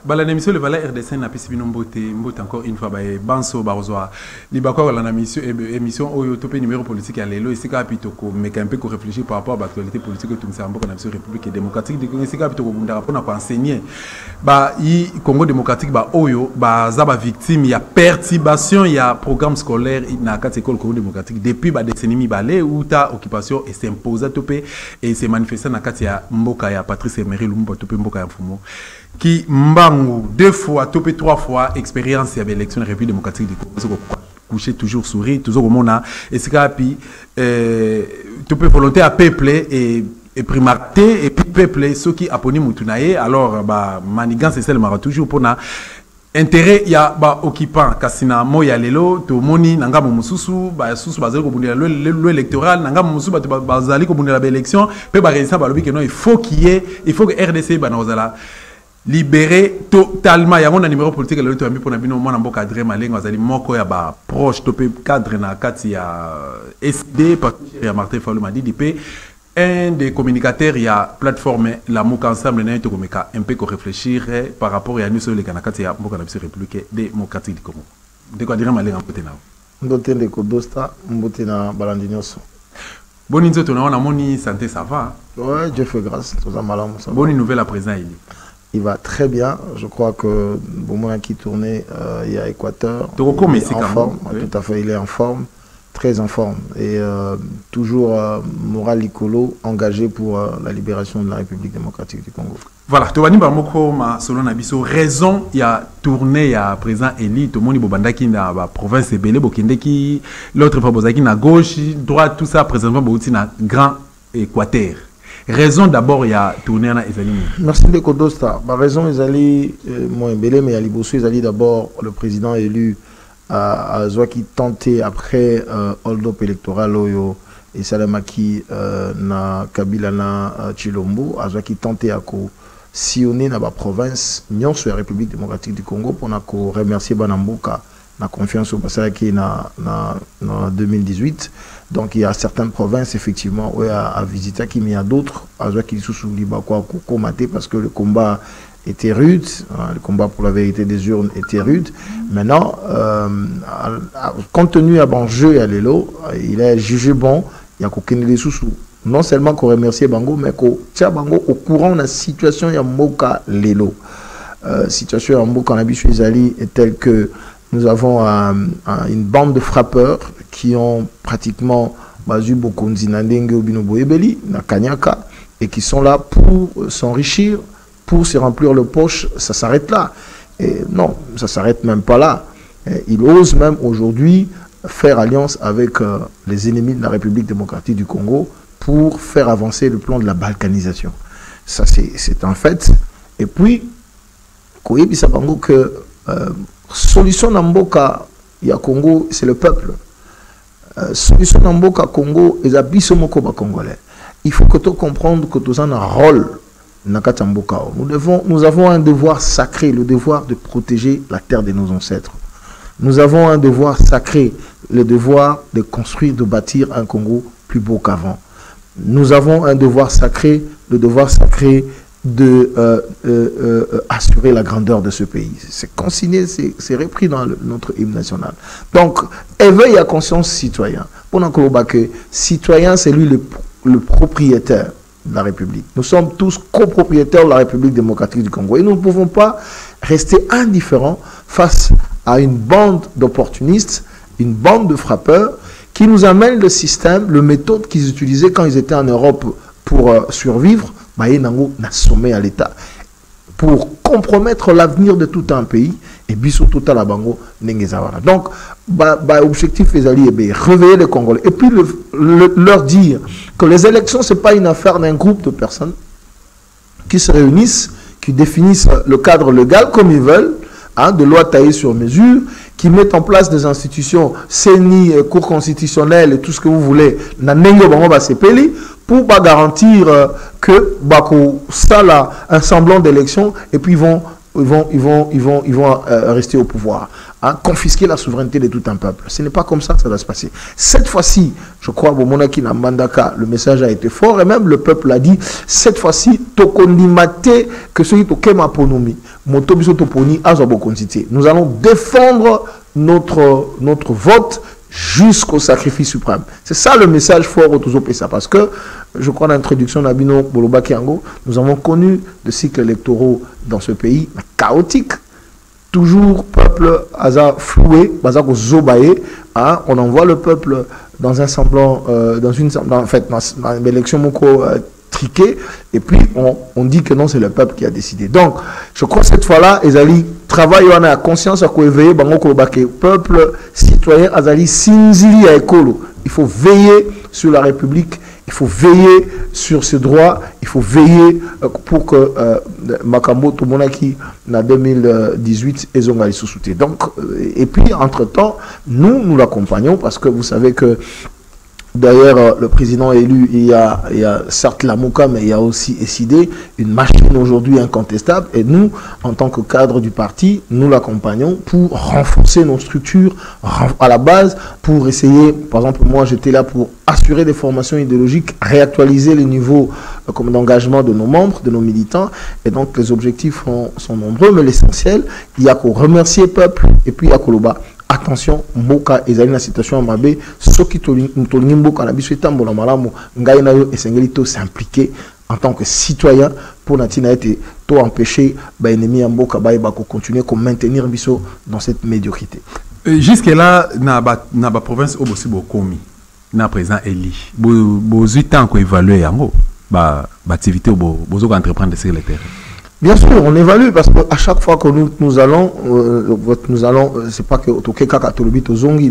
Bala l'émission le Valais RDC n'a pas si bien mbote encore une fois Banso Barozoa li bakwa la émission Oyo topé numéro politique à l'élo ici kapitoko mais quand un peu réfléchir par rapport à l'actualité politique tout ça en nation république démocratique de ici kapitoko bundara pour enseigner i Congo démocratique Oyo zaba victime il y a perturbation il y a programme scolaire na quatre écoles Congo démocratique depuis décennie balé où ta occupation et s'imposer topé et se manifester na quatre ya mboka ya Patrice Emery Lumumba topé mboka ya Mfumo qui mbangu 2 fois, topé 3 fois expérience il y avait l'élection République démocratique du Congo coucher toujours sourire toujours au monde et c'est capi topé volonté à peupler et primaté et puis peupler ceux qui apponi mutunaye alors manigance c'est celle mara toujours pour na intérêt il y a occupant kasina moya lelo to moni nanga mususu susu bazali ko bundela le électoral nanga mususu bazali ko bundela élection pe ba résident ba lobi que non il faut que RDC banozala libérer totalement. Il y a un numéro politique le to pour na bino mona mboka cadre malengo azali moko ya ba proche topé cadre na kati ya SD parce que Martin Fayulu m'a dit DP un des communicateurs il y a plateforme la moko ensemble na to komeka un peu ko réfléchir par rapport à nous sur les kanakati ya mboka na biso République démocratique du Congo de quoi dire malengo côté na ndotende ko dosta mbote na balandi nyoso boni nzoto na wana moni santé ça va ouais Dieu fait grâce tout ça malamu ça bonne nouvelle à présent il va très bien. Je crois que Boumouin qui tournait, il y a Équateur. Il est en forme, oui. Tout à fait, il est en forme, très en forme. Et toujours moral icolo, engagé pour la libération de la République démocratique du Congo. Voilà, Tobani Bamoko, selon Nabiso, raison, il y a tourné, il y a présent Eli, tout le monde Bobandaki dans la province de Belé, Bokindeki, l'autre Fabozaki à gauche, droite, tout ça, présentement, Bouti dans Grand Équateur. Raison d'abord, il y a tourné à Ezali. Merci de Kodosta. Ma raison, Ezali, moi, Belé, mais Ali Bossou, Ezali d'abord, le président élu à Zouaki tenté après hold-up électoral, et Salamaki, na Kabila, na Chilombo, à Zouaki tenté à sillonner dans la province, Nyon sur la République démocratique du Congo, pour remercier Banamboka, la confiance au passage qui est en 2018. Donc il y a certaines provinces effectivement où à visiter qui mais il y a d'autres à qui sous Libakwa Kokomate parce que le combat était rude, le combat pour la vérité des urnes était rude. Maintenant compte tenu à bon jeu à l'élo, il est jugé bon, il y a qu'aucun des sous non seulement qu'on remercie Bango mais qu'on tient Bango au courant de la situation il y a Moka l'élo. Situation en Moka en Abishu Ezali est telle que nous avons une bande de frappeurs qui ont pratiquement Bazu Bokonzi Nandenge Obinobo Ebeli, na Kanyaka, et qui sont là pour s'enrichir, pour se remplir le poche. Ça s'arrête là. Et non, ça s'arrête même pas là. Ils osent même aujourd'hui faire alliance avec les ennemis de la République démocratique du Congo pour faire avancer le plan de la balkanisation. Ça, c'est un fait. Et puis, Koyebi Sabango que solution Namboka, il y a Congo, c'est le peuple. Solution Namboka Congo, et Abisomoko Congolais. Il faut que tu comprennes que tu as un rôle. Nous avons un devoir sacré, le devoir de protéger la terre de nos ancêtres. Nous avons un devoir sacré, le devoir de construire, de bâtir un Congo plus beau qu'avant. Nous avons un devoir sacré, le devoir sacré de assurer la grandeur de ce pays. C'est consigné, c'est repris dans notre hymne national. Donc, éveil à conscience citoyen. Pendant que citoyen, c'est lui le propriétaire de la République. Nous sommes tous copropriétaires de la République démocratique du Congo. Et nous ne pouvons pas rester indifférents face à une bande d'opportunistes, une bande de frappeurs qui nous amènent le système, le méthode qu'ils utilisaient quand ils étaient en Europe pour survivre, n'a sommet à l'État pour compromettre l'avenir de tout un pays et biso tout à la bango n'engezawara. Donc objectif est d'aller réveiller les Congolais et puis leur dire que les élections c'est pas une affaire d'un groupe de personnes qui se réunissent, qui définissent le cadre légal comme ils veulent, de loi taillée sur mesure, qui mettent en place des institutions, CENI, Cour constitutionnelle et tout ce que vous voulez, pour garantir que ça là, un semblant d'élection, et puis ils vont rester au pouvoir, confisquer la souveraineté de tout un peuple. Ce n'est pas comme ça que ça va se passer. Cette fois-ci, je crois, au Monaki na Mbandaka, le message a été fort et même le peuple l'a dit. Cette fois-ci, tokondimate que celui qui ma ponomi, motobiso toponi azobokonsité. Nous allons défendre notre vote jusqu'au sacrifice suprême. C'est ça le message fort au Tozo Pessa, parce que je crois dans l'introduction d'Abino Boloba Kiango, nous avons connu des cycles électoraux dans ce pays chaotiques. Toujours peuple asa floué, bazako zobaye, on envoie le peuple dans un semblant, dans une élection moko triquée, et puis on dit que non, c'est le peuple qui a décidé. Donc, je crois que cette fois-là, Ezali travaille, on a conscience à quoi éveiller, peuple, citoyen, Azali, Sinzili à Ekolo. Il faut veiller sur la République, il faut veiller sur ses droits, il faut veiller pour que Makambo Tomonaki, en 2018, ait son sous-souté. Donc, et puis, entre-temps, nous l'accompagnons parce que vous savez que d'ailleurs, le président élu, il y a certes la Mouka, mais il y a aussi SID, une machine aujourd'hui incontestable. Et nous, en tant que cadre du parti, nous l'accompagnons pour renforcer nos structures à la base, pour essayer, par exemple, moi j'étais là pour assurer des formations idéologiques, réactualiser les niveaux d'engagement de nos membres, de nos militants. Et donc les objectifs sont nombreux, mais l'essentiel, il y a qu'au remercier le peuple et puis il y a qu'au loba. Attention, Mboka ezali na situation mabe, soki tolingi Mboka na biso etambola malamu, ngai na yo esengeli to s'impliquer en tant que citoyen pour natina été to empêcher ba ennemi ya Mboka ba continuer comme maintenir biso dans cette médiocrité. Jusque là na ba province obosi bokomi na président Eli. Bozu temps ko évaluer yango ba activité bozo entreprendre sur le terrain. Bien sûr, on évalue parce qu'à chaque fois que nous allons, c'est pas que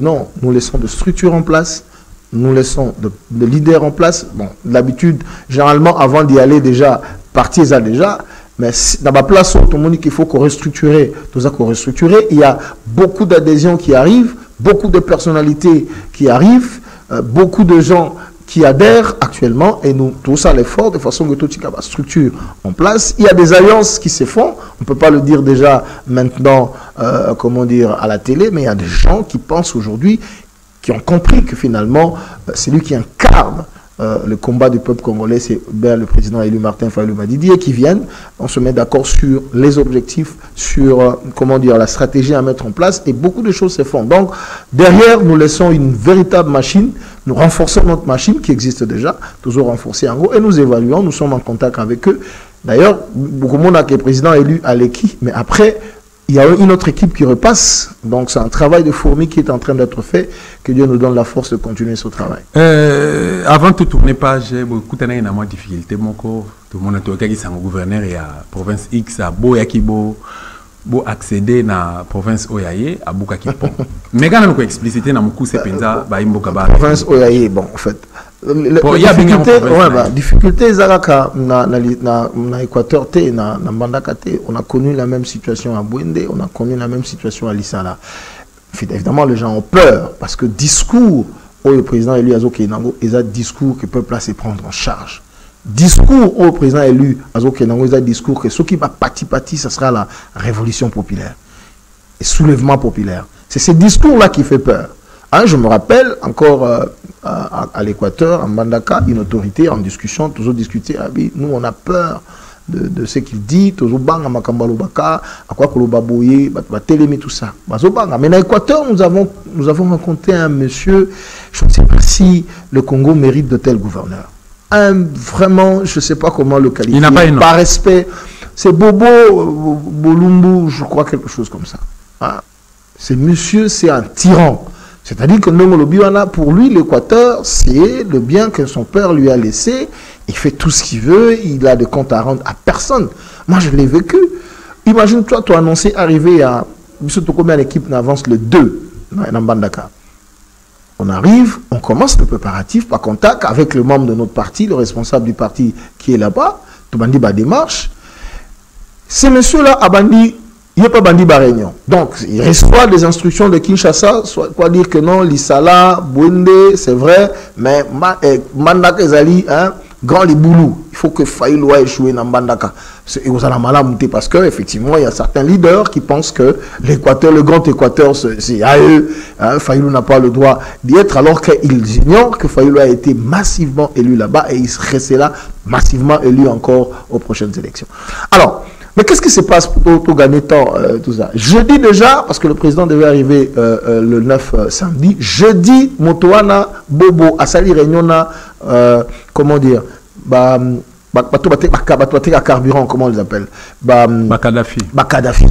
non, nous laissons de structures en place, nous laissons de leaders en place. Bon, d'habitude, généralement, avant d'y aller déjà, parti déjà, mais dans la place où tout le monde qu'il faut qu'on restructure, tout ça qu'on restructure, il y a beaucoup d'adhésions qui arrivent, beaucoup de personnalités qui arrivent, beaucoup de gens qui adhèrent actuellement et nous tous à l'effort de façon que tout la structure en place. Il y a des alliances qui se font, on ne peut pas le dire déjà maintenant, à la télé, mais il y a des gens qui pensent aujourd'hui, qui ont compris que finalement, c'est lui qui incarne le combat du peuple congolais, c'est le président élu Martin Fayulu Madidi, et qui viennent, on se met d'accord sur les objectifs, sur la stratégie à mettre en place, et beaucoup de choses se font. Donc, derrière, nous laissons une véritable machine, nous renforçons notre machine qui existe déjà, toujours renforcée en gros, et nous évaluons, nous sommes en contact avec eux. D'ailleurs, beaucoup de monde a que le président élu à l'équipe, mais après, il y a une autre équipe qui repasse. Donc, c'est un travail de fourmi qui est en train d'être fait. Que Dieu nous donne la force de continuer ce travail. Avant de tourner page, beaucoup de difficultés. Tout le monde est gouverneur et à province X, à Boyakibo, accéder à la province Oyaye, à Boukakipo. Mais quand on a explicité dans Moukou Sepenza, la province Oyaye, bon, en fait. Il y a des difficultés na Équateur, na Mbandaka, on a connu la même situation à Bouende, on a connu la même situation à Lissala. Évidemment, les gens ont peur parce que discours, le président élu Azo Kenango, ils ont discours que le peuple a se prendre en charge. Discours au président élu Azo Kenango, ils ont discours que ce qui va pati, ça sera la révolution populaire et soulèvement populaire. C'est ce discours-là qui fait peur. Je me rappelle encore à l'Équateur, en Mbandaka, une autorité en discussion, toujours discuter, nous on a peur de ce qu'il dit, toujours banga makambalobaka, à quoi kolobaboye, télémi tout ça. Mais dans l'Équateur, nous avons rencontré un monsieur, je ne sais pas si le Congo mérite de tel gouverneur. Vraiment, je ne sais pas comment le qualifier. Il n'a pas une par respect, c'est Bobo Bolumbu, je crois quelque chose comme ça. Ce monsieur, c'est un tyran. C'est-à-dire que pour lui, l'Équateur, c'est le bien que son père lui a laissé. Il fait tout ce qu'il veut, il a des comptes à rendre à personne. Moi, je l'ai vécu. Imagine-toi, tu as annoncé arriver à... Combien l'équipe n'avance le 2 dans Mbandaka. On arrive, on commence le préparatif par contact avec le membre de notre parti, le responsable du parti qui est là-bas. Tout bandi ba démarche. Ce monsieur-là a bandi... Il n'y a pas bandi par réunion. Donc, il reçoit des instructions de Kinshasa, soit quoi dire que non, Lissala, Bouende, c'est vrai, mais Mandaka Ezali, grand Liboulou. Il faut que Fayulu ait échoué dans Mbandaka. Et vous allez mal monter parce que effectivement il y a certains leaders qui pensent que l'Équateur, le grand Équateur, c'est à eux. Hein, Fayulu n'a pas le droit d'y être alors qu'ils ignorent que Fayulu a été massivement élu là-bas et il serait là massivement élu encore aux prochaines élections. Alors, mais qu'est-ce qui se passe pour gagner temps, tout ça? Jeudi déjà, parce que le président devait arriver le 9 samedi, jeudi, Motoana, Bobo, Asali Réuniona, comment dire, carburant, comment on les appelle? Bakadafi. Bakadafi.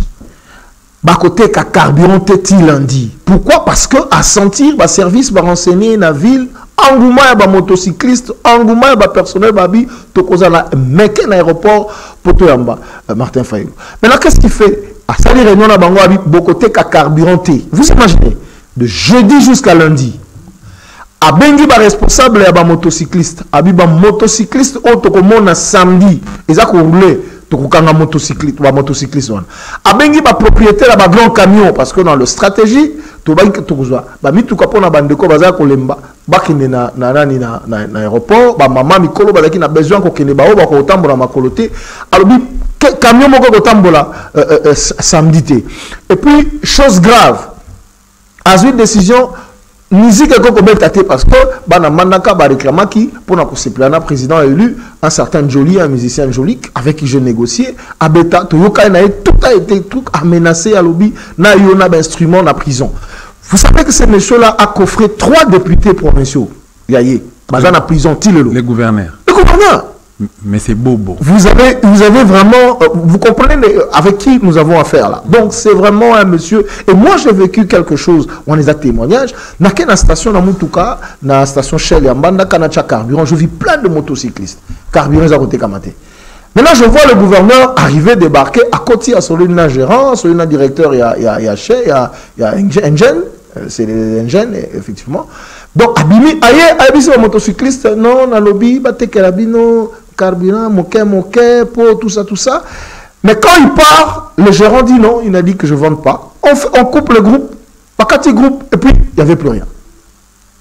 Côté carburant, t'es lundi. Pourquoi? Parce que à sentir, service va renseigner la ville, engouement ya motocycliste, engouement ya personnel babi, tokoza na meke na aéroport poto yamba Martin Fayulu. Maintenant qu'est-ce qu'il fait? À Sali réunion na bango abi bokote ka carburant. Vous imaginez de jeudi jusqu'à lundi. A bengi ba responsable ya motocycliste, abi motocycliste o tokomona samedi, eza ko rouler tokokanga motocycliste wana. A bengi ba propriétaire ba grand camion parce que dans le stratégie to ba tokozwa ba mituka pona bandeko baza kolemba bakende na aéroport ba mama mikolo bazaki na besoin ko kende ba o ba ko tambola makolo te alobi camion moko ko tambola samedi te. Et puis chose grave à une décision musique est parce que bana mandaka ba réclamaki pour na koseplana président élu un certain Joly, un musicien Joly avec qui je négociais abeta toyoka na tout a été truc à menacer à lobby na yona d'instrument na prison. Vous savez que ce monsieur là a coffré 3 députés provinciaux yaye baza na prison tilelo les gouverneurs. Mais c'est bobo. Vous avez vraiment, vous comprenez avec qui nous avons affaire là. Donc c'est vraiment un monsieur. Et moi j'ai vécu quelque chose. On les a témoignages. Dans la station dans Mutuka, dans la station Shell, Mbanda Kanacha Carburant, je vis plein de motocyclistes. Carburant à côté Kamate. Maintenant je vois le gouverneur arriver, débarquer à côté à celui d'un gérant, celui d'un directeur, il y a Shell, il y a Engine, c'est les Engine effectivement. Donc abimi, aïe, c'est un motocycliste, non, na lobby, bate kelabino. Carburant, moquet, pot, tout ça. Mais quand il part, le gérant dit non, il a dit que je ne vende pas. On coupe le groupe, Pakati groupe, et puis il n'y avait plus rien.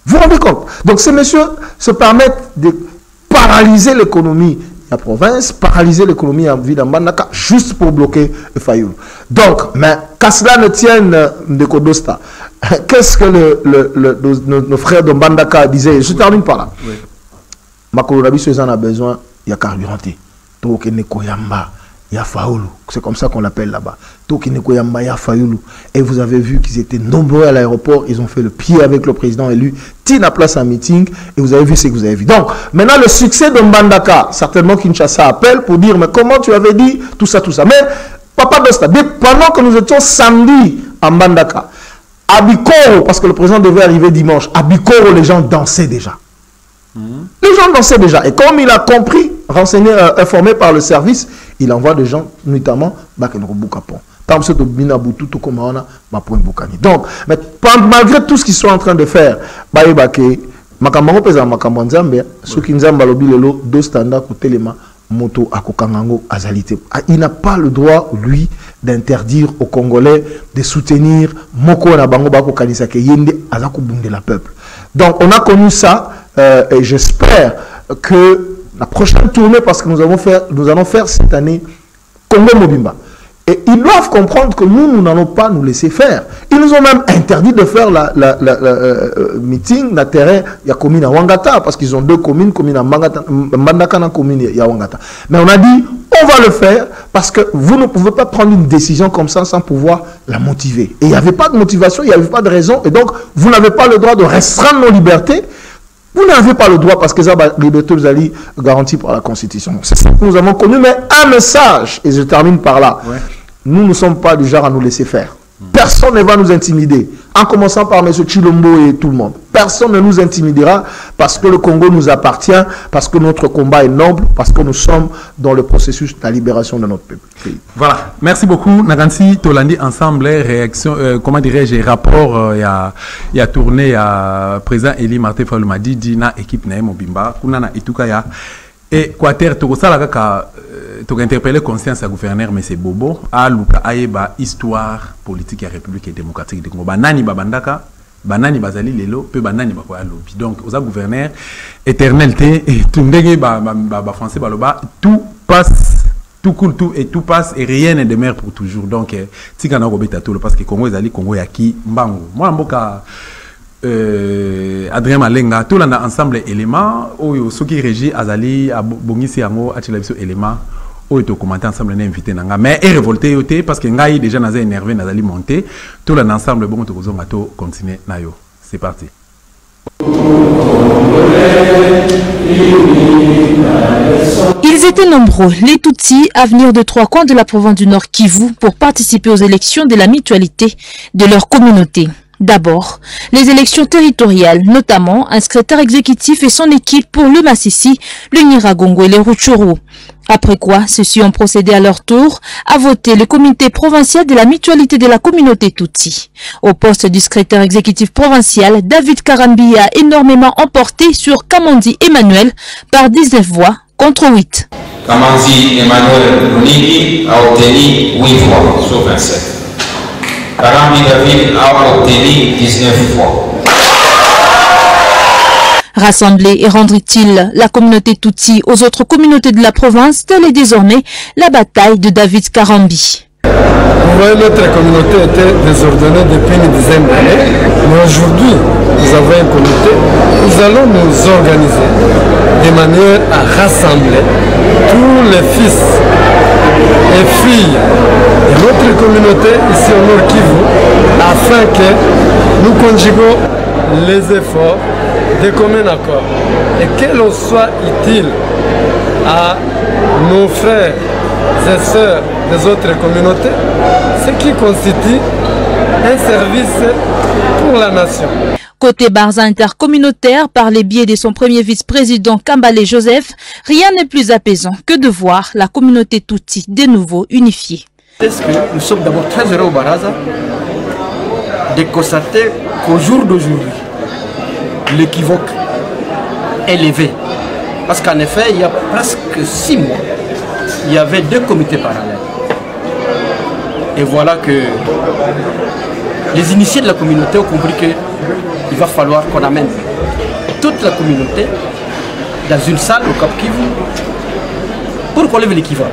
Vous vous rendez compte? Donc ces messieurs se permettent de paralyser l'économie de la province, paralyser l'économie en ville d'Ambandaka, juste pour bloquer le Fayulu. Donc, mais qu'à cela ne tienne de Kodosta, qu'est-ce que nos frères d'Ambandaka disaient? Je termine par là. Oui. Makolorabi, en a besoin. Il y a carburanté. C'est comme ça qu'on l'appelle là-bas. Et vous avez vu qu'ils étaient nombreux à l'aéroport. Ils ont fait le pied avec le président élu. Tina place un meeting. Et vous avez vu ce que vous avez vu. Donc, maintenant, le succès de Mbandaka, certainement Kinshasa appelle pour dire, mais comment tu avais dit tout ça. Mais, Papa Dosta, pendant que nous étions samedi à Mbandaka, à Bikoro, parce que le président devait arriver dimanche, à Bikoro, les gens dansaient déjà. Les gens dansaient déjà. Et comme il a compris, renseigné, informé par le service, il envoie des gens, notamment, donc, mais malgré tout ce qu'ils sont en train de faire, il n'a pas le droit, lui, d'interdire aux Congolais de soutenir la peuple. Donc, on a connu ça. Et j'espère que la prochaine tournée, parce que nous allons faire cette année Congo Mobimba. Et ils doivent comprendre que nous n'allons pas nous laisser faire. Ils nous ont même interdit de faire la meeting na terrain ya commune à Wangata, parce qu'ils ont 2 communes, commune à Mbandaka, commune à Wangata. Mais on a dit, on va le faire, parce que vous ne pouvez pas prendre une décision comme ça sans pouvoir la motiver. Et il n'y avait pas de motivation, il n'y avait pas de raison, et donc vous n'avez pas le droit de restreindre nos libertés. Vous n'avez pas le droit parce que ça liberté vous allez garantie par la Constitution. C'est ça que nous avons connu, mais un message, et je termine par là. Ouais. Nous ne sommes pas du genre à nous laisser faire. Personne ne va nous intimider, en commençant par M. Chilombo et tout le monde. Personne ne nous intimidera parce que le Congo nous appartient, parce que notre combat est noble, parce que nous sommes dans le processus de la libération de notre pays. Voilà, merci beaucoup. Nagansi Tolandi ensemble, réaction, comment dirais-je, rapport, il y a tourné à président Eli Martin Fayulu m'a dit na équipe na Mobimba, kuna na Itukaya. Et Quater, tu as interpellé conscience à gouverneur, mais c'est Bobo, à Luka Aeba, histoire politique et république et démocratique de Congo. Nani Babandaka, banani bazali lelo pe banani bakoya lobby. Donc aux gouverneur éternel et tout ndenge français baloba tout passe, tout coule, tout et tout passe et rien ne demeure pour toujours. Donc tika na kobeta tout parce que Congo ezali Congo ya ki mbango. Moi mboka Adrien Malenga tout là ensemble éléments oyo soki régie azali abongisi yango atila biso éléments oyo to commenter ensemble na invité nanga mais est révolté yoté parce que ngai déjà naza énervé nazali monter tout là ensemble bon to kozonga to continuer na yo. C'est parti. Ils étaient nombreux, les Tutsis, à venir de 3 coins de la province du Nord Kivu pour participer aux élections de la mutualité de leur communauté. D'abord, les élections territoriales, notamment un secrétaire exécutif et son équipe pour le Massissi, le Nyiragongo et les Rutshuru. Après quoi, ceux-ci ont procédé à leur tour à voter le comité provincial de la mutualité de la communauté Tutsi. Au poste du secrétaire exécutif provincial, David Karambi a énormément emporté sur Kamandi Emmanuel par 19 voix contre 8. Kamandi Emmanuel Runigi a obtenu 8 voix sur 27. Karambi David a obtenu 19 voix. Rassembler et rendre utile la communauté Tutsi aux autres communautés de la province, telle est désormais la bataille de David Karambi. Vous voyez, notre communauté était désordonnée depuis une dizaine d'années, mais aujourd'hui, nous avons un comité, nous allons nous organiser de manière à rassembler tous les fils et filles de notre communauté ici au Nord Kivu, afin que nous conjuguons les efforts de commun accord et que l'on soit utile à nos frères et sœurs des autres communautés, ce qui constitue un service pour la nation. Côté Barza intercommunautaire, par les biais de son premier vice-président Kambale Joseph, rien n'est plus apaisant que de voir la communauté Tutsi de nouveau unifiée. Est-ce que nous sommes d'abord très heureux au Baraza de constater qu'au jour d'aujourd'hui, l'équivoque est levé. Parce qu'en effet, il y a presque 6 mois, il y avait 2 comités parallèles. Et voilà que les initiés de la communauté ont compris qu'il va falloir qu'on amène toute la communauté dans une salle au Cap Kivu pour qu'on lève l'équivoque.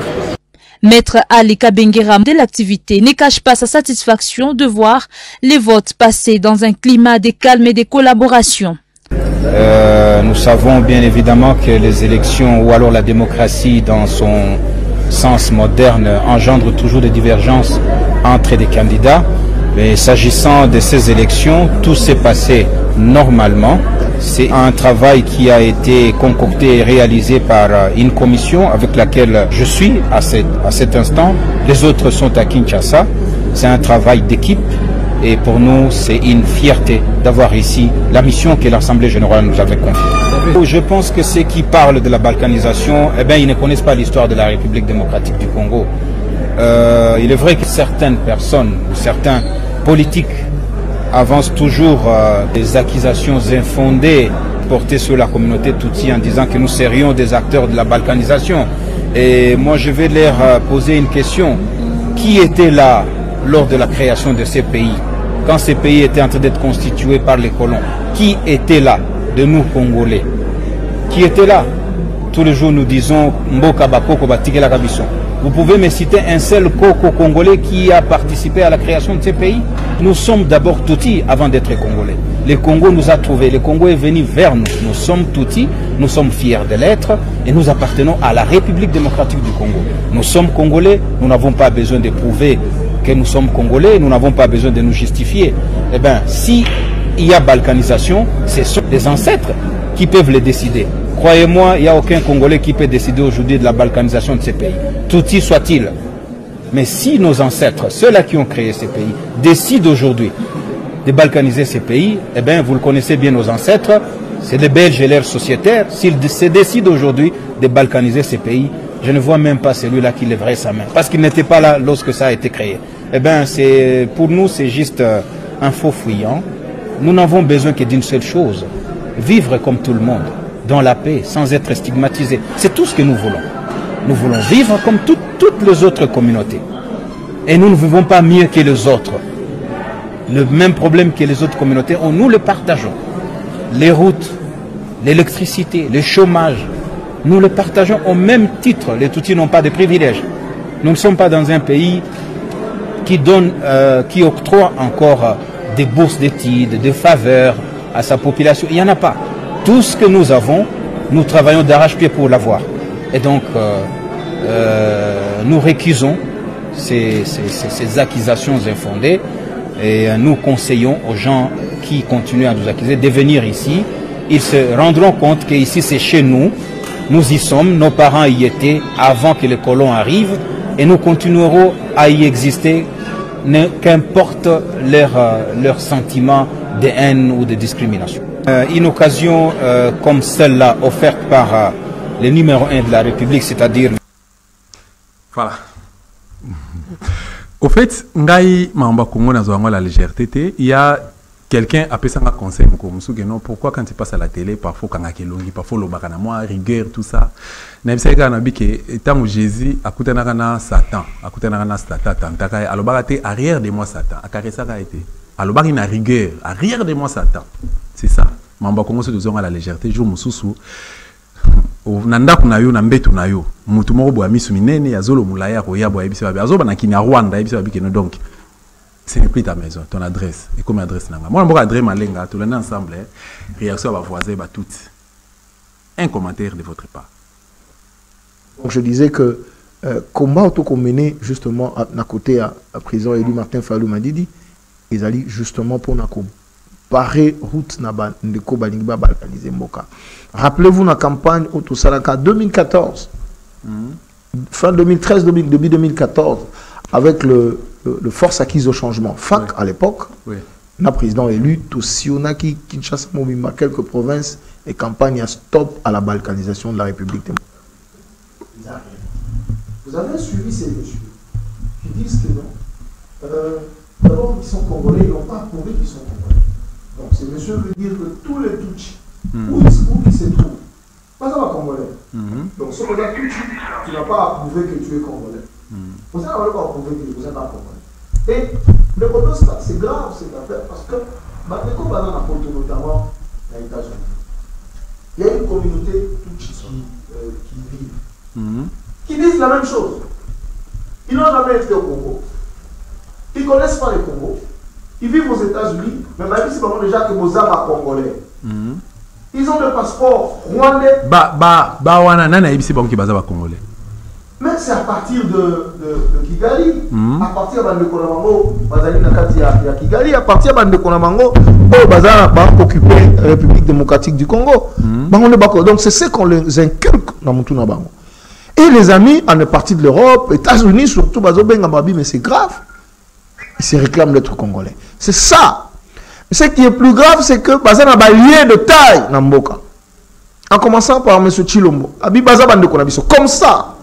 Maître Ali Kabengeram de l'activité ne cache pas sa satisfaction de voir les votes passer dans un climat de calme et de collaboration. Nous savons bien évidemment que les élections ou alors la démocratie dans son sens moderne engendre toujours des divergences entre des candidats. Mais s'agissant de ces élections, tout s'est passé normalement. C'est un travail qui a été concocté et réalisé par une commission avec laquelle je suis à cet instant. Les autres sont à Kinshasa. C'est un travail d'équipe et pour nous, c'est une fierté d'avoir ici la mission que l'Assemblée générale nous avait confiée. Je pense que ceux qui parlent de la balkanisation, eh bien, ils ne connaissent pas l'histoire de la République démocratique du Congo. Il est vrai que certaines personnes, certains politiques avancent toujours des accusations infondées portées sur la communauté Tutsi en disant que nous serions des acteurs de la balkanisation. Et moi, je vais leur poser une question. Qui était là lors de la création de ces pays, quand ces pays étaient en train d'être constitués par les colons? Qui était là de nous Congolais? Qui était là? Tous les jours nous disons Mboka Bakoko Batikela Kabison. Vous pouvez me citer un seul Koko congolais qui a participé à la création de ces pays? Nous sommes d'abord Tutsi avant d'être Congolais. Le Congo nous a trouvés, le Congo est venu vers nous. Nous sommes Tutsi, nous sommes fiers de l'être et nous appartenons à la République démocratique du Congo. Nous sommes Congolais, nous n'avons pas besoin de prouver que nous sommes Congolais, nous n'avons pas besoin de nous justifier. Eh bien, si il y a balkanisation, ce sont les ancêtres qui peuvent le décider. Croyez-moi, il n'y a aucun Congolais qui peut décider aujourd'hui de la balkanisation de ces pays. Tutsi soit-il. Mais si nos ancêtres, ceux-là qui ont créé ces pays, décident aujourd'hui de balkaniser ces pays, eh bien, vous le connaissez bien, nos ancêtres, c'est les Belges et leurs sociétaires. S'ils se décident aujourd'hui de balkaniser ces pays, je ne vois même pas celui-là qui lèverait sa main. Parce qu'il n'était pas là lorsque ça a été créé. Eh bien, pour nous, c'est juste un faux fuyant. Nous n'avons besoin que d'une seule chose. Vivre comme tout le monde, dans la paix, sans être stigmatisé. C'est tout ce que nous voulons. Nous voulons vivre comme toutes les autres communautés. Et nous ne vivons pas mieux que les autres. le même problème que les autres communautés ont, nous le partageons. Les routes, l'électricité, le chômage, nous le partageons au même titre. Les Tutsis n'ont pas de privilèges. Nous ne sommes pas dans un pays qui donne, qui octroie encore des bourses d'études, des faveurs à sa population. Il n'y en a pas. Tout ce que nous avons, nous travaillons d'arrache-pied pour l'avoir. Et donc, nous récusons ces accusations infondées et nous conseillons aux gens qui continuent à nous accuser de venir ici. Ils se rendront compte qu'ici c'est chez nous, nous y sommes, nos parents y étaient avant que les colons arrivent et nous continuerons à y exister, qu'importe leur sentiment de haine ou de discrimination. Une occasion comme celle-là offerte par le numéro 1 de la République, c'est-à-dire... Voilà. Au fait, Ngai Mamba Congo n'a la légèreté. Il y a quelqu'un a fait un conseil pourquoi quand tu passes à la télé, parfois quand il parfois le bakanamo, rigueur, tout ça. N'importe que tant Jésus a coûté na Satan, a coûté na Satan, tantakai, alors baraté arrière de moi Satan, a carré ça a été. Alors bari na rigueur, arrière de moi Satan. C'est ça. Mamba Congo se disons à la légèreté, jour mususu. Nanda kuna yo na mbetu na yo mutu moko boya misu minene ya zolo mulaya ko ya boya biso ba azoba na kina Rwanda ya biso ba bikeno donc ce n'est plus ta maison ton adresse et comme adresse nanga moi mboka adresse malenga tout l'année ensemble réaction à voisin ba toutes un commentaire de votre part. Donc je disais que combat auto qu'on menait justement à côté à prison élu Martin Fayulu Madidi ils allaient justement pour na parer route naba ndeko balingba balkaniser mboka. Rappelez-vous la campagne Auto Salaka 2014, fin 2013, début 2014, avec le Force acquise au changement. FAC à l'époque, le président élu, Tosionaki, Kinshasa, Mobima, quelques provinces et campagne à stop à la balkanisation de la République démocratique. Vous avez suivi ces messieurs qui disent que non. D'abord, ils sont congolais, ils n'ont pas prouvé qu'ils sont congolais. Donc ces messieurs veulent dire que tous les Tutsis, où ils se trouvent, pas ça va congolais. Donc ce que tu n'as pas approuvé que tu es congolais. Vous n'avez pas approuvé que vous êtes pas congolais. Et le côté c'est grave cette affaire parce que Bandeko Banana Poto notamment aux États-Unis, il y a une communauté Tutsi qui vit, qui disent la même chose. Ils n'ont jamais été au Congo. Ils ne connaissent pas le Congo. Ils vivent aux États-Unis, mais même si c'est déjà que vos âmes congolais. Ils ont le passeport rwandais. Mais c'est à partir de Kigali, à partir de Kondamango, Kigali, à partir de Kondamango, on occuper la République démocratique du Congo. Donc c'est ce qu'on les inculque dans mon tour. Et les amis, en est partie de l'Europe, États-Unis surtout, mais c'est grave. Ils se réclament d'être congolais. C'est ça. Ce qui est plus grave, c'est que Baza n'a pas lien de taille dans Mboka. En commençant par M. Chilombo. Abi Baza Bande Konabiso. Comme ça.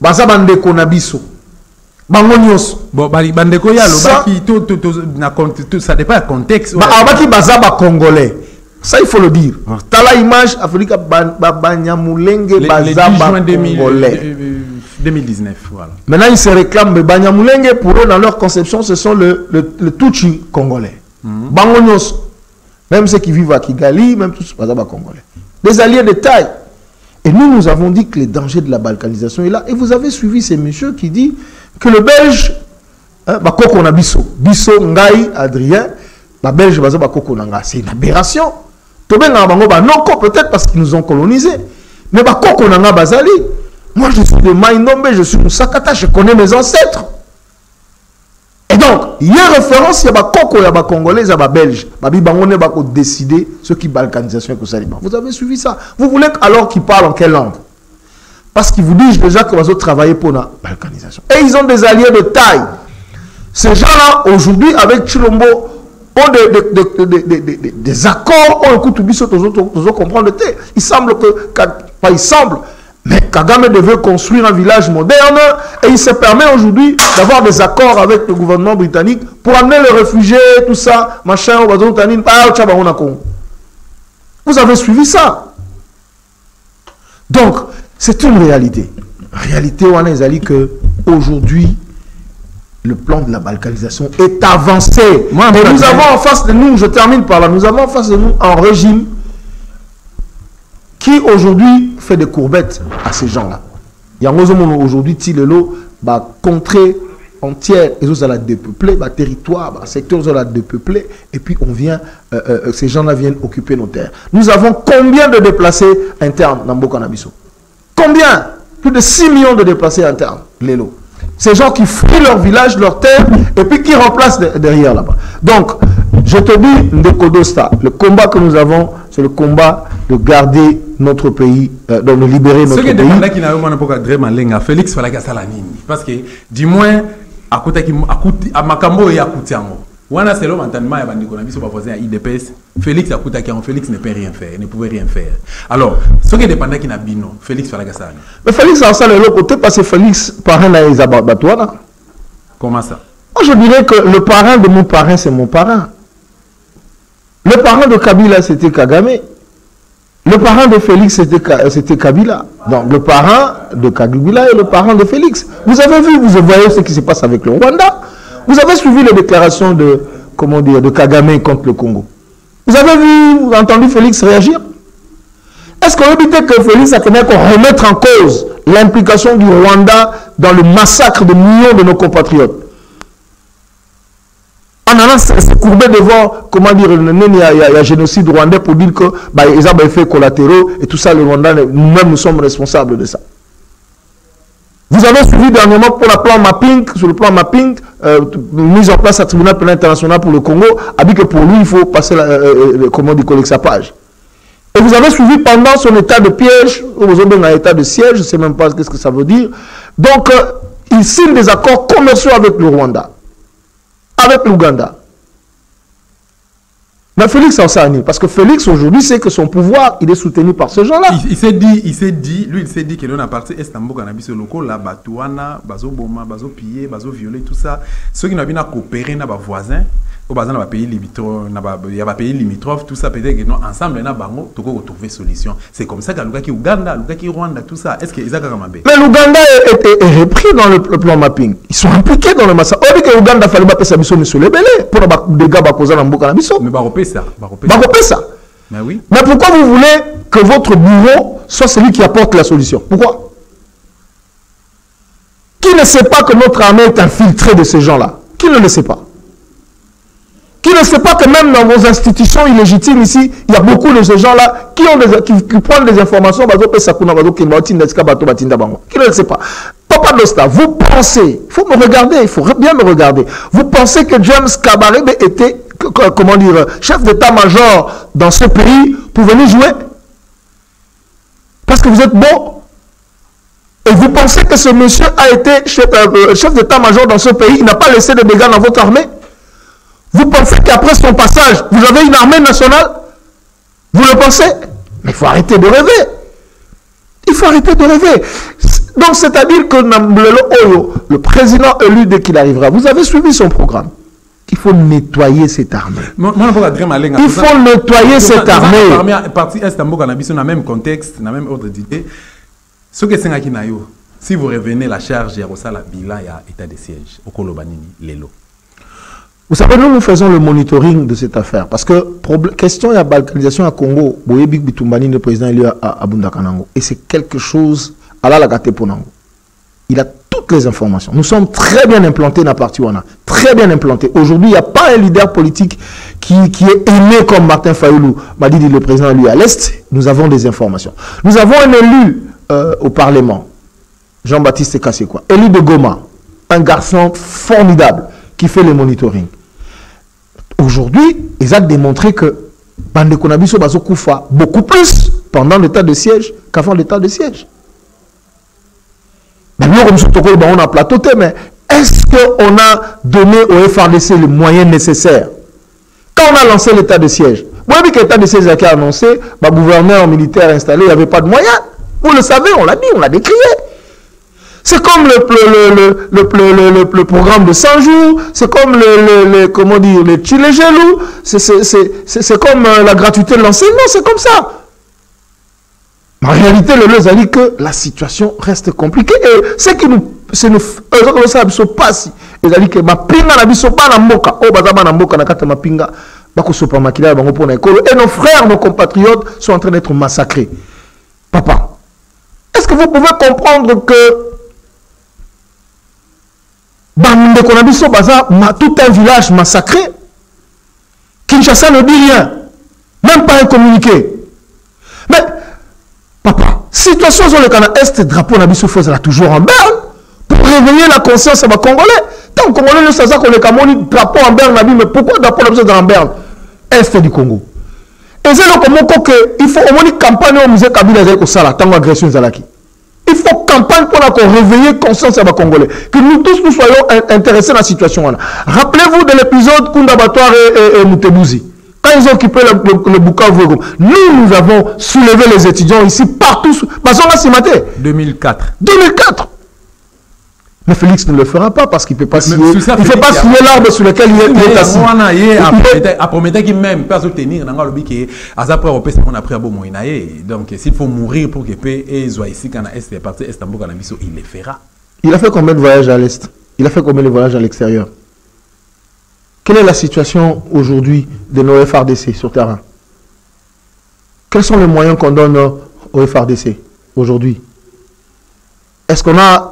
Baza Bande Konabiso. Bangonios. Bon, Bande Koyalo, ça dépend du contexte. Abaki Baza Ba Congolais. Ça, il faut le dire. T'as la image, Afrika Banyamulenge Baza Ba Congolais. 2019, voilà. Maintenant, ils se réclament de Banyamulenge. Pour eux, dans leur conception, ce sont le Tutsi congolais. Bangonios, même ceux qui vivent à Kigali, même tous les congolais. Des alliés de taille. Et nous avons dit que les dangers de la balkanisation est là. Et vous avez suivi ces messieurs qui disent que le Belge, Bakoko Nabiso, Bisso, Ngai, Adrien, le Belge, Bakoko Nanga, c'est une aberration. Peut-être parce qu'ils nous ont colonisés. Mais Bakoko Nanga Bazali. Moi, je suis de Maïnombe, je suis de Sakata, je connais mes ancêtres. Et donc, il y a référence, il y a Koko, il y a Congolais, il y a Belge. On va décider ce qui est balkanisation. Vous avez suivi ça. Vous voulez alors qu'ils parlent en quelle langue? Parce qu'ils vous disent déjà qu'ils vont travailler pour la balkanisation. Et ils ont des alliés de taille. Ces gens-là, aujourd'hui, avec Chilombo, ont des accords, on écoute tous comprendre. Il semble que, pas il semble, mais Kagame devait construire un village moderne et il se permet aujourd'hui d'avoir des accords avec le gouvernement britannique pour amener les réfugiés, tout ça, machin, vous avez suivi ça. Donc, c'est une réalité. Réalité, on a dit que aujourd'hui, le plan de la balkanisation est avancé. Et nous avons en face de nous, je termine par là, nous avons en face de nous un régime qui aujourd'hui fait des courbettes à ces gens-là. Il y a aujourd'hui, Tilelo va contrer entière, et ils ont dépeuplé, territoire, secteur, ils ont dépeuplé, et puis on vient, ces gens-là viennent occuper nos terres. Nous avons combien de déplacés internes dans Bokanabiso? Combien? Plus de 6 millions de déplacés internes, Lélo. Ces gens qui fuient leur village, leur terre, et puis qui remplacent derrière là-bas. Donc, je te dis, Ndekodosta, le combat que nous avons, c'est le combat de garder notre pays, de libérer notre pays. Ce qui est qui n'a pas Félix Falaga-Salanini. Parce que, du moins, à Makambo et à Koutiango, wana c'est l'homme entendement ya bandiko na biso ba voisin à IDPS. Félix akutaki en Félix ne peut rien faire, ne pouvait rien faire. Alors, ce qui dépendait qui n'a bino, Félix Falaga-Salanini. Mais Félix a ça le côté parce que Félix parrain na Batouana. Comment ça? Moi je dirais que le parrain de mon parrain c'est mon parrain. Le parrain de Kabila c'était Kagame. Le parrain de Félix c'était Kabila. Donc le parrain de Kabila et le parrain de Félix. Vous avez vu, vous voyez ce qui se passe avec le Rwanda. Vous avez suivi les déclarations de, comment dire, de Kagame contre le Congo. Vous avez vu, entendu Félix réagir? Est-ce qu'on veut dire que Félix a tenu à remettre en cause l'implication du Rwanda dans le massacre de millions de nos compatriotes? En allant se courber devant, comment dire, il y a génocide rwandais pour dire que ils ont des effets collatéraux et tout ça, le Rwanda, nous-mêmes nous sommes responsables de ça. Vous avez suivi dernièrement pour le plan mapping, sur le plan mapping, mise en place à tribunal pénal international pour le Congo, a dit que pour lui, il faut passer comment dire, collexapage. Et vous avez suivi pendant son état de piège, ou un état de siège, je ne sais même pas ce que ça veut dire. Donc, il signe des accords commerciaux avec le Rwanda, avec l'Ouganda. Mais Félix en sait, parce que Félix aujourd'hui sait que son pouvoir il est soutenu par ces gens-là. Il s'est dit que l'on a parti Estambo Cannabis loco la Batouana, Bazo Boma, Bazo pillé, Bazo violé, tout ça. Ceux qui n'ont pas coopéré n'ont pas voisins, au bazar n'a pays limitrophe, il y a pas pays limitrophe, tout ça peut-être que non ensemble n'a bango, tout quoi trouver solution. C'est comme ça qu'à Luka qui Ouganda, Luka qui Rwanda, tout ça. Est-ce que Isaac Kamabé? Mais l'Ouganda est repris dans le plan mapping. Ils sont impliqués dans le massacre. On dit que l'Ouganda fallait pas passer à sur les belés pour des gars bakosa dans Mboka Nabiso. Mais baropé ça. Mais oui. Mais pourquoi vous voulez que votre bureau soit celui qui apporte la solution? Pourquoi? Qui ne sait pas que notre armée est infiltrée de ces gens-là? Qui ne le sait pas? Qui ne sait pas que même dans vos institutions illégitimes ici, il y a beaucoup de ces gens-là qui prennent des informations. Qui ne le sait pas. Papa Dosta, vous pensez, il faut me regarder, il faut bien me regarder. Vous pensez que James Kabarebe était, comment dire, chef d'état-major dans ce pays pour venir jouer? Parce que vous êtes beau. Et vous pensez que ce monsieur a été chef d'état-major dans ce pays, il n'a pas laissé de dégâts dans votre armée? Vous pensez qu'après son passage, vous avez une armée nationale? Vous le pensez? Mais il faut arrêter de rêver. Il faut arrêter de rêver. Donc, c'est-à-dire que le président élu dès qu'il arrivera, vous avez suivi son programme. Il faut nettoyer cette armée. Il faut nettoyer cette armée. Parti Estambo Cannabis, dans le même contexte, dans le même ordre d'idée. Ce que c'est si vous revenez la charge, il y a la bilan, il y a état de siège. Au Kolobanini, Lelo. Vous savez, nous faisons le monitoring de cette affaire. Parce que, question de la balkanisation à Congo, Boyebik Bitumbani, le président élu à Bundakanango. Et c'est quelque chose, à la Ponango. Il a toutes les informations. Nous sommes très bien implantés dans la partie Wana. Très bien implantés. Aujourd'hui, il n'y a pas un leader politique qui est aimé comme Martin Fayoulou. M'a dit le président élu à l'Est. Nous avons des informations. Nous avons un élu au Parlement, Jean-Baptiste Kassekwa, élu de Goma. Un garçon formidable qui fait le monitoring. Aujourd'hui, ils ont démontré que Bandeko Nabiso Bazo Koufa beaucoup plus pendant l'état de siège qu'avant l'état de siège. Mais nous, on a plateauté, mais est-ce qu'on a donné au FRDC les moyens nécessaires? Quand on a lancé l'état de siège, vous avez vu que l'état de siège a annoncé, le gouverneur militaire installé, il n'y avait pas de moyens. Vous le savez, on l'a dit, on l'a décrié. C'est comme le programme de 100 jours, c'est comme comment dire, le Chile-Gelou, c'est comme la gratuité de l'enseignement, c'est comme ça. En réalité, le LES a dit que la situation reste compliquée. Et ce c'est nous ça biso pasi ezali ke mapinga na biso bana mboka o baza bana mboka na kata mapinga bako sopa makila bango pona ekolo et nos frères nos compatriotes sont en train d'être massacrés. Papa, est-ce que vous pouvez comprendre que bande ko na biso baza tout un village massacré? Kinshasa ne dit rien, même pas un communiqué. Mais papa, situation sur le canal Est, drapeau na biso faisait toujours en berne pour réveiller la conscience à Congolais. Tant que Congolais ne savent pas que le Cameroun drapeau en berne, mais pourquoi drapeau na biso dans en berne? Est du Congo. Et c'est le Congo que il faut au moins une campagne au musée Kabila au Sala, tant agression zalaki. Il faut campagne pour réveiller conscience à Congolais, que nous tous nous soyons intéressés dans la situation. Rappelez-vous de l'épisode Kundabatoire et Moutebouzi. Quand ils ont occupé le Bukavu, nous avons soulevé les étudiants ici partout. 2004. 2004. Mais Félix ne le fera pas parce qu'il ne peut pas scier. Il ne fait pas scier l'arbre sur lequel il est assis. Donc s'il faut mourir pour que paix et soit ici quand est parti Istanbul il le fera. Il a fait combien de voyages à l'Est? Il a fait combien de voyages à l'extérieur? Quelle est la situation aujourd'hui de nos FRDC sur terrain? Quels sont les moyens qu'on donne aux FRDC aujourd'hui? Est-ce qu'on a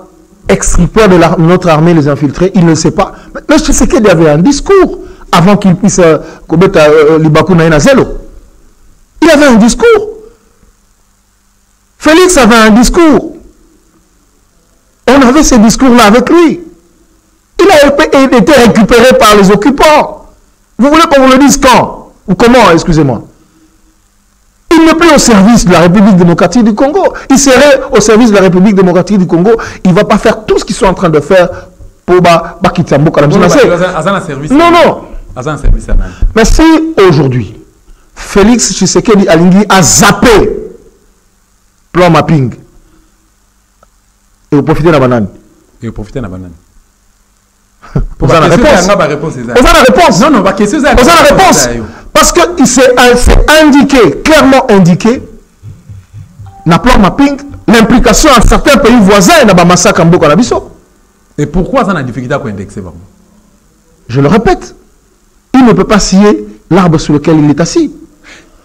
extirpé de notre armée les infiltrés? Il ne sait pas. Mais je sais qu'il y avait un discours avant qu'il puisse commettre l'Ibakou Naïna Zelo. Il avait un discours. Félix avait un discours. On avait ce discours-là avec lui. Il a été récupéré par les occupants. Vous voulez qu'on vous le dise quand? Ou comment, excusez-moi? Il n'est plus au service de la République démocratique du Congo. Il serait au service de la République démocratique du Congo. Il ne va pas faire tout ce qu'ils sont en train de faire pour Bakitambo. Non, non. Mais si aujourd'hui, Félix Tshisekedi Alingi a zappé plan mapping, et vous profitez de la banane. Et vous profitez de la banane. Vous avez la réponse. Vous avez la réponse. Non, non, vous avez la réponse. Parce qu'il s'est indiqué, clairement indiqué, dans le plan mapping, l'implication à certains pays voisins dans le massacre en Boko Nabiso. Et pourquoi ça a difficulté à indexer? Je le répète, il ne peut pas scier l'arbre sur lequel il est assis.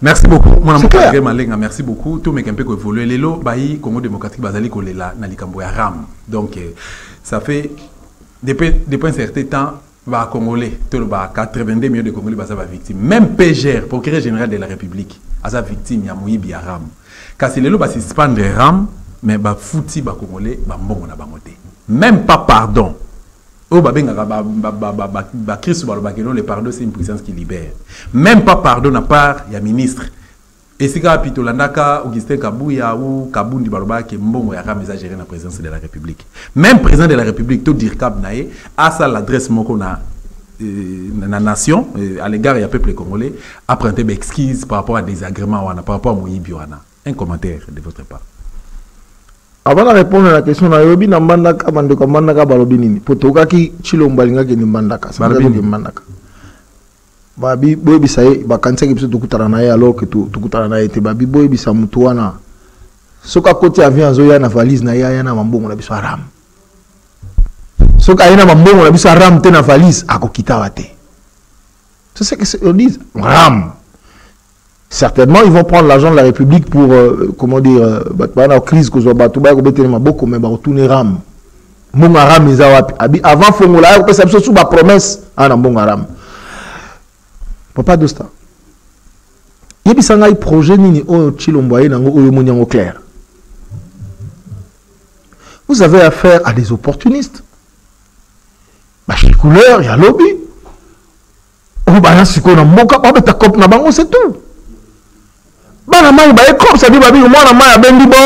Merci beaucoup. Merci beaucoup. Tout le monde peut évoluer. Les lots, Baï, Congo démocratique, Bazali, Kolela, Nalikambo, Ram. Donc, ça fait depuis un certain temps, va Congolais, 82 millions de Congolais sont victimes. Même PGR, procureur général de la République, a sa victime, il y a Moïbi à Ram. Car c'est les lots qui suspendent Ram, mais bah fouti bah Congolais, bah bon on a bamoté. Même pas pardon. Oh bah benga bah Christ le pardon c'est une puissance qui libère. Même pas pardon à part il y a ministre. Et si Kapito Landaka, Augustin Kabouya ou Kabundi Baloba qui est bon à gérer la présidence de la République. Même président de la République, tout dire Kab Naé, à ça l'adresse qu'on a la nation, à l'égard du peuple congolais, apprendre des excuses par rapport à des agréments, par rapport à Moïbi Biwana. Un commentaire de votre part. Avant de répondre à la question, Nayobi Nambandaka, Bandeko Mandaka Balobinini, Potokaki, Chilombalinga qui est Mandaka. Mandaka. Babi boy bisaye bakanisa ki biso tukutana naye alors que tukutana naye te babi boy bisa mutu wana soka côté avion azoya na valise na ya na mambongo na biso aram soka ayena mambongo na biso aram te na valise akokita wate. C'est ce qu'ils disent, ram. Certainement ils vont prendre l'argent de la République pour comment dire la crise que zo batu ba ko betele maboko mais ba retourner ram mbongo ram ezawapi avant fongola ko pesa biso sous ba promesse ana mbongo ram. Papa Dosta, il y a un projet nini o chilomboye nango oyo monyango clair. Vous avez affaire à des opportunistes. Bah chez couleur, il y a lobby. Oh bah là c'est qu'on a moka pas ta cop na bango c'est tout. Bah na mai ba comme ça dit babi moi na mai a bendi bo.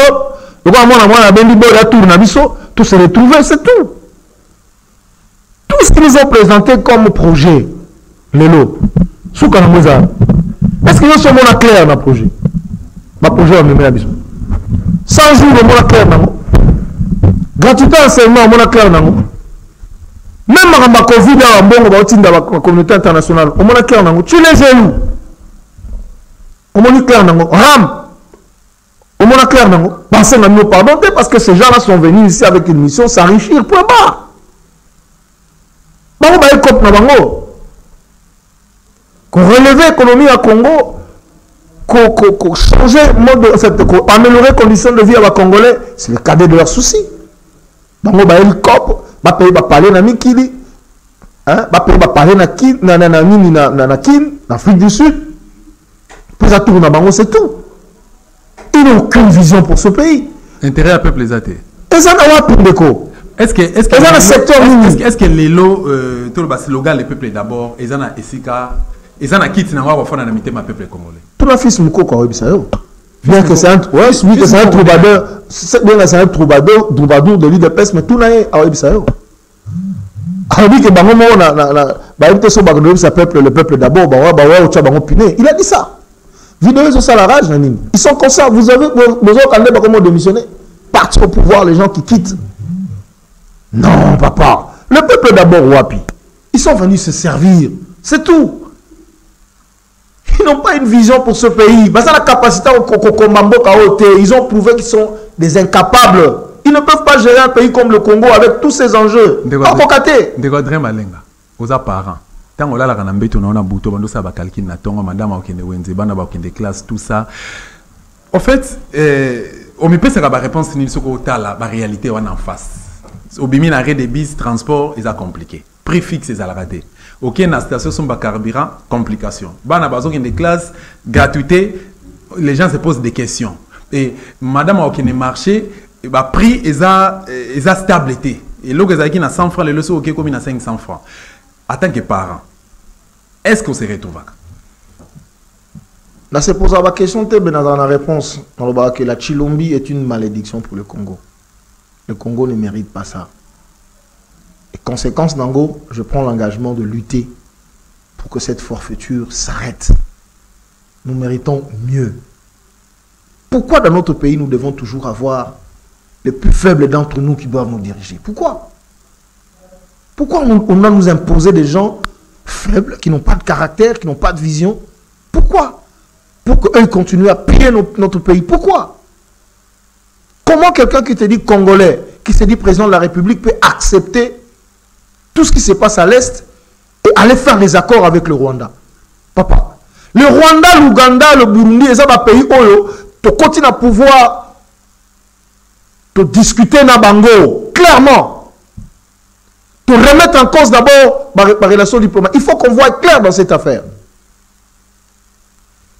Le quoi moi na bendi bo la tour na biso, tout se retrouver c'est tout. Tout ce qu'ils nous ont présenté comme projet, les lots. Est-ce que nous sommes clair dans le projet? Le projet est même 100 jours de clair dans gratuité enseignement on clair dans même ma Covid dans la communauté internationale on clair dans tu les élus on clair dans ram Au moins clair, non? Pensez à nous pardonner parce que ces gens-là sont venus ici avec une mission s'enrichir. Point barre. Bango ba ekop na bango. Qu'on relève l'économie à Congo, qu'on change mode, en fait, qu'on améliorer les conditions de vie à la Congolais, c'est le cadet de leurs soucis. Bango ba ekop, ba payer ba parler na mikili, hein, ba payer ba parler na kin, na kin, en Afrique du Sud. Puis ça tourne à bango, c'est tout. Il n'a aucune vision pour ce pays. Intérêt à peuple les athées. Et ça n'a pas de déco. Est-ce que les lots, tout le slogan, le peuple d'abord, ils en ont Essika, ils en ont quitté dans le fond de l'amitié, ma peuple congolais. Tout le fils Mouko, quoi, bien que c'est un troubadour, c'est un troubadour de l'IDPS, mais tout n'a pas Aouébissayo. Alors, que Bangomo, le peuple d'abord, il a dit ça. Vidéo sur la rage, ils sont comme ça. Vous avez besoin de comment démissionner. Partir au pouvoir, les gens qui quittent. Non, papa. Le peuple d'abord, Wapi. Ils sont venus se servir. C'est tout. Ils n'ont pas une vision pour ce pays. La capacité ils ont prouvé qu'ils sont des incapables. Ils ne peuvent pas gérer un pays comme le Congo avec tous ces enjeux. Ndégodré Malenga, aux parents. Tant on a la ranambeto on a bouto bando ça va calculer na tonga madame okende wenze bana ba okende classe tout ça. En fait, on me peut ça ba réponse ni soko tala ba réalité on en face. Au bimi l'arrêt des bis transport ils a compliqué. Prix fixe ils a la raté. OK na station son ba carburant complication. Bana ba okende classe gratuité les gens se posent des questions. Et madame okende marché ba prix ils a stabilité. Et là que na 100 francs le leçon OK comme na 500 francs. En tant que parent, est-ce qu'on se retrouve? Là, c'est pour ça la question, dans la réponse, que la Chilombi est une malédiction pour le Congo. Le Congo ne mérite pas ça. Et conséquence, Nango, je prends l'engagement de lutter pour que cette forfaiture s'arrête. Nous méritons mieux. Pourquoi dans notre pays, nous devons toujours avoir les plus faibles d'entre nous qui doivent nous diriger? Pourquoi? Pourquoi on a nous imposé des gens faibles, qui n'ont pas de caractère, qui n'ont pas de vision? Pourquoi? Pour qu'eux continuent à piller notre pays. Pourquoi? Comment quelqu'un qui te dit Congolais, qui se dit président de la République, peut accepter tout ce qui se passe à l'Est et aller faire des accords avec le Rwanda? Papa, le Rwanda, l'Ouganda, le Burundi, les autres pays, tu continues à pouvoir te discuter dans Bango, clairement. Pour remettre en cause d'abord ma relation diplomatique. Il faut qu'on voit clair dans cette affaire.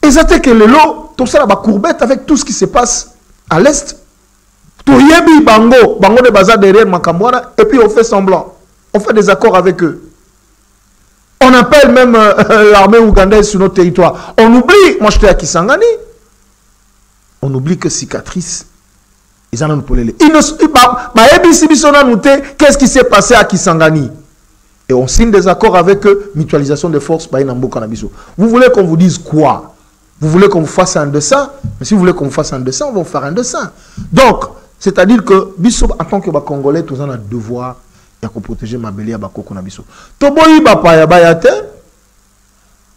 Et c'était que le lot, tout ça, la courbette avec tout ce qui se passe à l'Est. Tout yebi bango de bazar derrière Makambouana, et puis on fait semblant. On fait des accords avec eux. On appelle même l'armée ougandaise sur notre territoire. On oublie, moi j'étais à Kisangani. On oublie que cicatrice. Ils en ont polélé. Qu'est-ce qui s'est passé à Kisangani? Et on signe des accords avec eux, mutualisation des forces. Vous voulez qu'on vous dise quoi? Vous voulez qu'on vous fasse un dessin? Mais si vous voulez qu'on vous fasse un dessin, on va vous faire un dessin. Donc, c'est-à-dire que, en tant que Congolais, tous on a le devoir de protéger ma belle à Bakoko Nabiso. Toboyi Bapaya Bayate,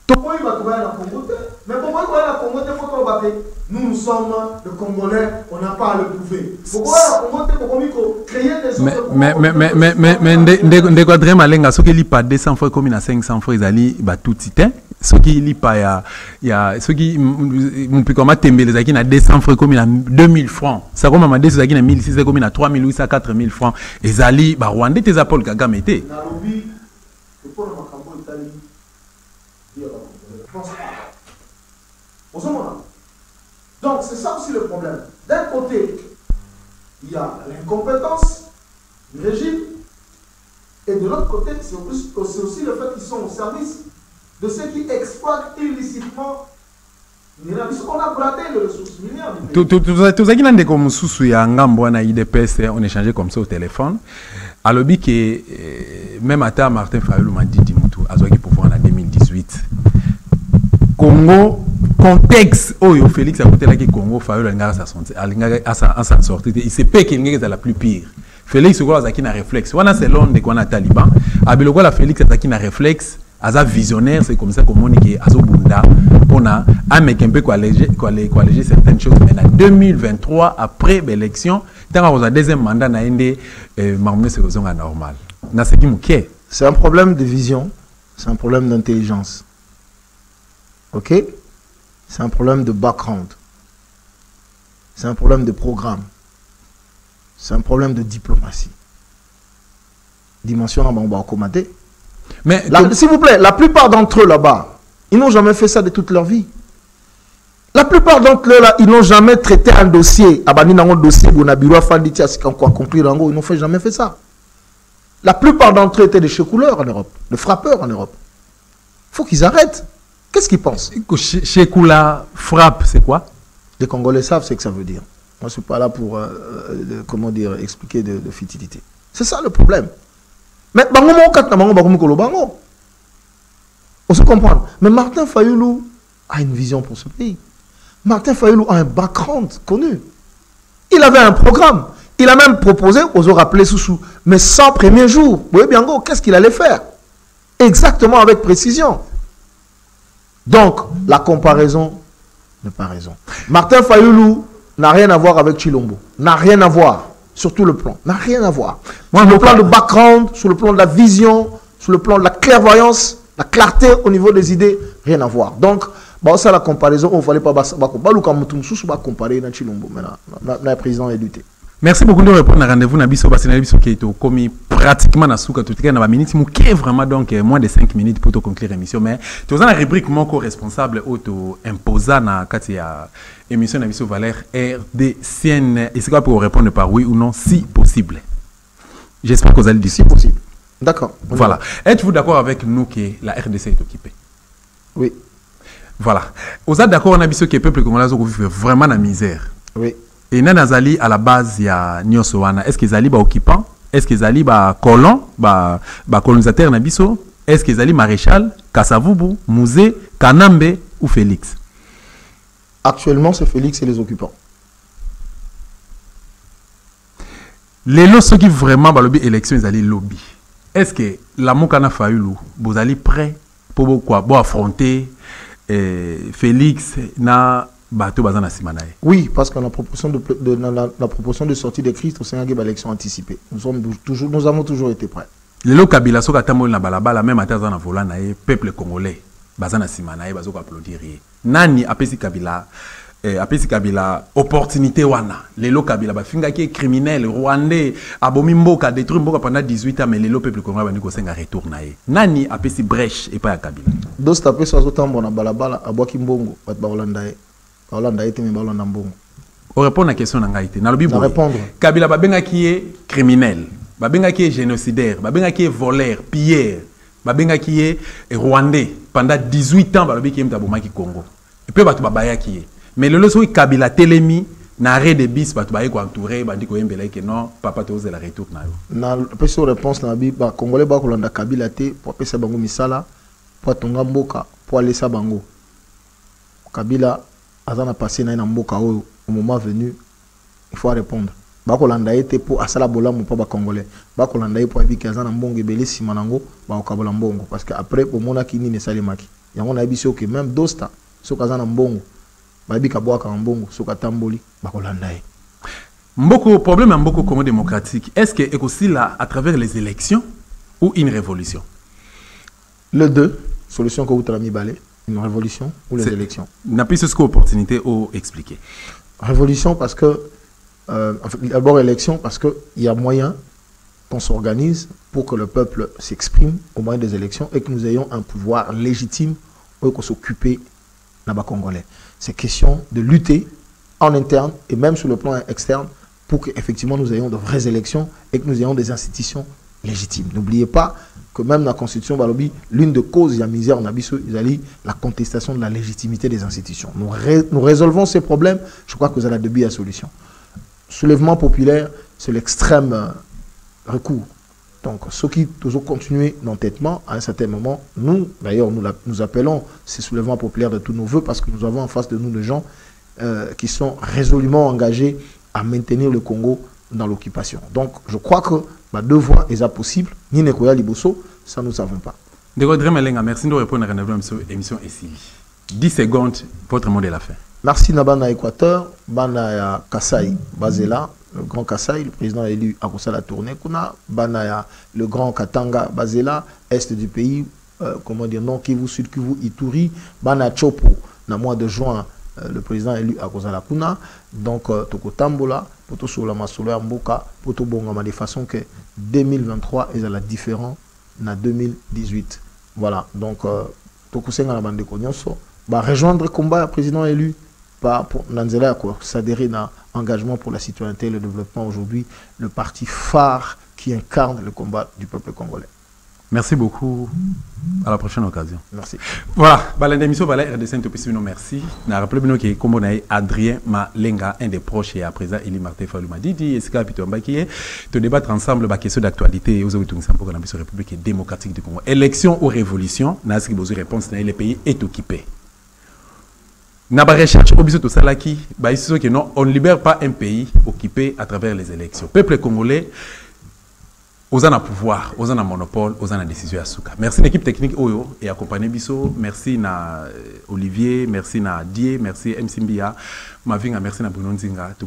Toboyi Bapaya Kongote, mais pourquoi la Kongote faut qu'on batte? Nous sommes les Congolais, on n'a pas à le prouver. Pourquoi créer des mais Ndégodré Malenga, ceux qui lisent pas 200 fois comme il a 500 fois, ils allaient tout titan. Ceux qui lisent pas, il y a ceux qui m'ont pu comme Tembe, les qui a 200 fois comme il a 2000 francs. Ça comme m'a dit ceux qui a 1600 comme il a 3800, 4000 francs. Ils allaient, Rwanda, tes apôtres Kagame était. Donc c'est ça aussi le problème. D'un côté, il y a l'incompétence du régime, et de l'autre côté, c'est aussi le fait qu'ils sont au service de ceux qui exploitent illicitement. On a bradé les ressources minières. Tout ça qui n'a comme sous ya ngambo na IDPS, on échangeait comme ça au téléphone. À l'objet que même à Martin Fayulu m'a dit Dimutu, à ce qui pouvoir en 2018. Congo contexte où Félix a côté là qui Congo Fayulu à sa sortie. Il sait pas qu'il est la plus pire. Félix a qui na réflexe. On a selon de quoi na Taliban. Abiloko la Félix a qui na réflexe. Aza visionnaire, c'est comme ça qu'on dit que Azo Bunda, on a un mec un peu quoi alléger certaines choses. Mais en 2023, après l'élection, tant qu'on a deuxième mandat, na ende marmoné c'est raison normal. Na c'est qui mouké. C'est un problème de vision, c'est un problème d'intelligence. Ok? C'est un problème de background. C'est un problème de programme. C'est un problème de diplomatie. Dimension en commander. Mais s'il vous plaît, la plupart d'entre eux là-bas, ils n'ont jamais fait ça de toute leur vie. La plupart d'entre eux là, ils n'ont jamais traité un dossier. Un dossier, ils n'ont jamais fait ça. La plupart d'entre eux étaient des checouleurs en Europe, des frappeurs en Europe. Il faut qu'ils arrêtent. Qu'est-ce qu'ils pensent? Chekoula, frappe, c'est quoi? Les Congolais savent ce que ça veut dire. Moi, je ne suis pas là pour, comment dire, expliquer de futilité. C'est ça le problème. Mais, on se comprend. Mais Martin Fayoulou a une vision pour ce pays. Martin Fayoulou a un background connu. Il avait un programme. Il a même proposé, aux rappelé Soussou, mais 100 premiers jours. Vous voyez bien, qu'est-ce qu'il allait faire? Exactement avec précision. Donc, la comparaison n'est pas raison. Martin Fayoulou n'a rien à voir avec Chilombo. N'a rien à voir. Sur tout le plan. N'a rien à voir. Sur le plan de background, sur le plan de la vision, sur le plan de la clairvoyance, la clarté au niveau des idées, rien à voir. Donc, ça la comparaison, on ne fallait pas comparer dans Chilombo, mais le président est lutté. Merci beaucoup de répondre à rendez-vous Nabiso Basenalibiso qui est commis pratiquement dans souka tout na minute qui est vraiment donc moins de 5 minutes pour conclure l'émission mais tu as une rubrique mon co-responsable auto imposant na katia émission Nabiso Valère RDCN et c'est quoi pour répondre par oui ou non si possible. J'espère que vous allez dire si possible. D'accord. Voilà. Êtes-vous d'accord avec nous que la RDC est occupée? Oui. Voilà. Vous êtes d'accord Nabiso que le peuple congolais vit vraiment la misère? Oui. Et Nanazali à la base il y a Nyosoana. Est-ce qu'ils allaient occupants? Est-ce qu'ils allaient colons, colonisateurs Nabiso? Est-ce qu'ils allaient maréchal, Kassavubu, Mouzé, Kanambe ou Félix? Actuellement, c'est Félix et les occupants. Les lots qui vraiment lobby élection, ils allaient lobby. Est-ce que la Mokana Fayoulou, vous allez prêt pour quoi? Pour affronter Félix na bateau bazana simanae? Oui, parce que la proportion de sortie de Christ au Sénégal est l'élection anticipée. Nous avons toujours été prêts. Les lots Kabila soka tamol na balabala même à tazana volant na peuple congolais bazana simanae bazoko applaudir. Nani apesi Kabila opportunité wana. Les lots Kabila ba finga qui est criminel rwandais abomi mboka détruit mboka pendant 18 ans mais les lots peuple congolais bani ko senga retour na ye. Nani apesi brèche et pas ya Kabila. Dos tapé so tambo na balabala aboki mbongo bat ba holandaye. Hollande été mais ballon d'ambon. On répond à la question d'Angaïté. Dans le Bible, répondre. Kabila Babenga qui est criminel, Babenga qui est génocidaire, Babenga qui est voleur, pilleur, Babenga qui est rwandais pendant 18 ans, Babenga qui est Tabomaki Congo. Et puis Babaya qui est. Mais le loso Kabila Télémi, n'arrêt de bis, Babaya qui est entouré, Bandi ko yembele que non, papa te la retour na yo. Na question réponse na bi ba Congolais ba kolanda Kabila té pour pesa bango misala, pour tonga mboka, pour aller sa bango. Kabila Azana passé na mboka au moment venu, il faut répondre. Bakolanda été pour asala bola mon pas congolais. Bakolanda pour habiter Azana mbongo ebele simanango ba okabola mbongo parce que après pour mona kini ne salimaki. Yango na biso que même dosta so kazana mbongo ba bika boaka mbongo so katamboli bakolanda e. Mboko problème en Mboko Congo démocratique, est-ce que est aussi là à travers les élections ou une révolution? Les deux, solution que vous avez mis balé. Une révolution ou les élections? N'a pas ce opportunité à expliquer. Révolution parce que, d'abord élection parce qu'il y a moyen qu'on s'organise pour que le peuple s'exprime au moyen des élections et que nous ayons un pouvoir légitime pour qu'on s'occupe là-bas congolais. C'est question de lutter en interne et même sur le plan externe pour qu'effectivement nous ayons de vraies élections et que nous ayons des institutions légitimes. N'oubliez pas que même dans la Constitution, l'une des causes de la misère en Abisso, la contestation de la légitimité des institutions. Nous résolvons ces problèmes, je crois que vous avez de la solution. Soulèvement populaire, c'est l'extrême recours. Donc, ceux qui toujours continuer d'entêtement, à un certain moment, nous, d'ailleurs, nous appelons ces soulèvements populaires de tous nos voeux parce que nous avons en face de nous des gens qui sont résolument engagés à maintenir le Congo dans l'occupation. Donc, je crois que deux voies est possible. Ni Nekoya Liboso, ça nous ne savons pas. Ndeko Melenga, merci de répondre à la émission ici. 10 secondes, votre mot de la fin. Merci Nabana Équateur, Bana Kassai, Bazela, le grand Kassai, le président élu à la tournée, Kuna, Bana le grand Katanga, Bazela, est du pays, comment dire, non Kivu, Sud Kivu, Ituri, Bana Chopo, dans le mois de juin, le président élu à la Kuna, donc Toko Tambola, Poto sur la Masolo Mboka, Poto Bongama, de façon que 2023 est la différent na 2018. Voilà, donc Toko Senga la bande de Konyoso, va rejoindre le combat président élu. Pour Nanzela, s'adhérer à l'engagement pour la citoyenneté et le développement aujourd'hui, le parti phare qui incarne le combat du peuple congolais. Merci beaucoup. À la prochaine occasion. Merci. Voilà, l'émission va RDC merci. Je rappelle que comme on a Adrien Malenga, un des proches et à présent Eli Martin Falouma Didi, et ce qui est de débattre ensemble la question d'actualité aux République démocratique du Congo. Élection ou révolution, n'a ce qui vous réponse le pays est occupé. Na ba recherche obiso to salaki ba ici que non, on ne libère pas un pays occupé à travers les élections. Peuple congolais aux en pouvoir, aux en monopole, aux en décision à souka. Merci l'équipe technique Oyo et accompagné biso, merci na Olivier, merci na Die, merci MC Mbia, Mavinga, merci na Bruno Nzinga, tout